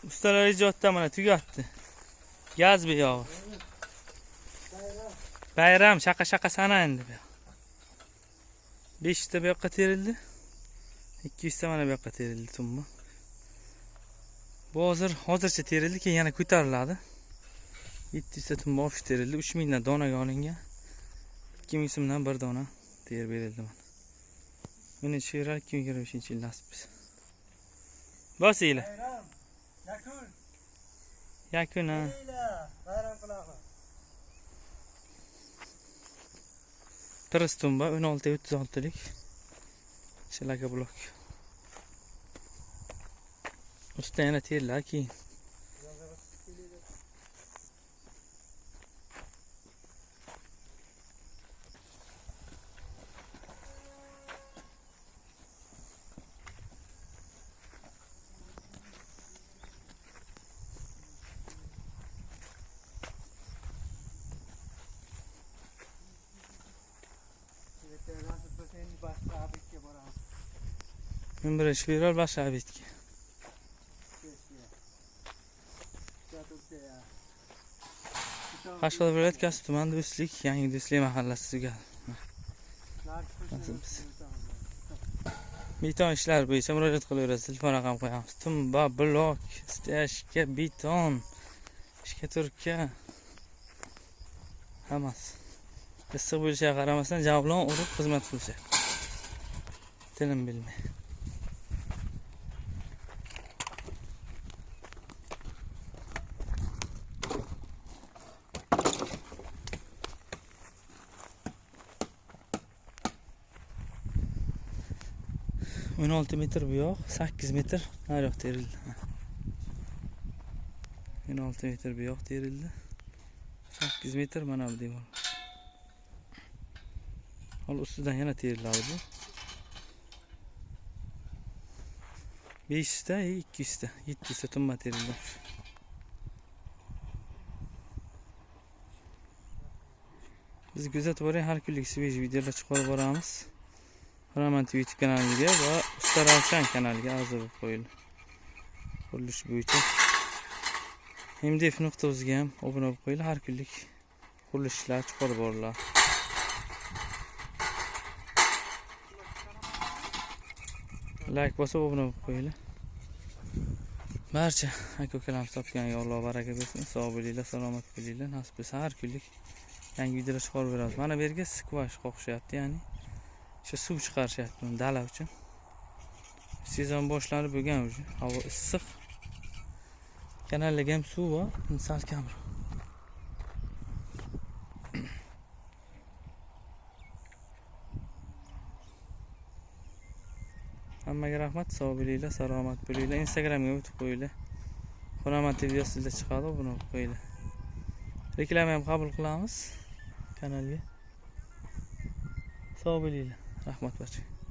Ustalar ijodda mana tugatdi. Gaz buyog'i. Bayram shaqa sana endi bu. 5 ta bu yoqqa terildi. 200 ta mana bu yoqqa terildi tumma. Bu hozircha terildi, keyin yana ko'tariladi. 700 ta tumma osh terildi. 3000 dan donaga olingan. 2000 so'mdan bir dona terib berildi mana. Buni she'rar 2025-yil nasib etsa. Bosinglar. Yakun ha. Bayram qilamiz. Piris tumba 16-36lik. Shalaka blok. Usta yana terlar keyin. Men birinchi fevral boshqa bitki. Qashqadaryo viloyat Kasb tuman Do'stlik, Yangi Do'stlik mahallasi tugadi. Beton ishlari bo'yicha murojaat qilaverasiz. Telefon raqam qo'yamiz. Tumba, blok, steyashka, beton, ishka turka hammasi. Issiq bo'lishiga qaramasdan javlon urib xizmat qilishadi. Tilim bilmay. On 16 metr bu yoq, 8 metr nariyoq terildi. 16 metr bu yoq terildi. 8 metr mana bu devor. Hol ustidan yana teriladi bu. 500 ta, 200 ta, 700 ta tumma terildi. Biz kuzatib boring, har kunlik svejiy videolar chiqarib boramiz. Roman TV YouTube kanaliga va Usta Ravshan kanaliga a'zo bo'lib qo'ying. Qurilish bo'yicha mdf.uzga ham obuna bo'lib qo'ying. Har kunlik qurilishlar chiqarib boriladi. Like bosib obuna bo'lib qo'ying. Barcha aka-ukalarimiz topganiga Alloh baraka bersin. Sog' bo'linglar, salomat bo'linglar. Nasib etsa har kunlik yangi videolar chiqarib beramiz. Mana bu yerga skvash qoqishyapti, ya'ni shu suv chiqarishyapti dala uchun. Sezon boshlanib bo'lgan uchun havo issiq. Kanalga ham suv bor, sal kamroq. Hammaga rahmat, sog' bo'linglar, salomat bo'linglar. Instagramga o'tib qo'yinglar. Roman TV videosida chiqadi, buni o'qib qo'yinglar. Reklama ham qabul qilamiz kanalga. Sog' bo'linglar. Rahmat barchaga.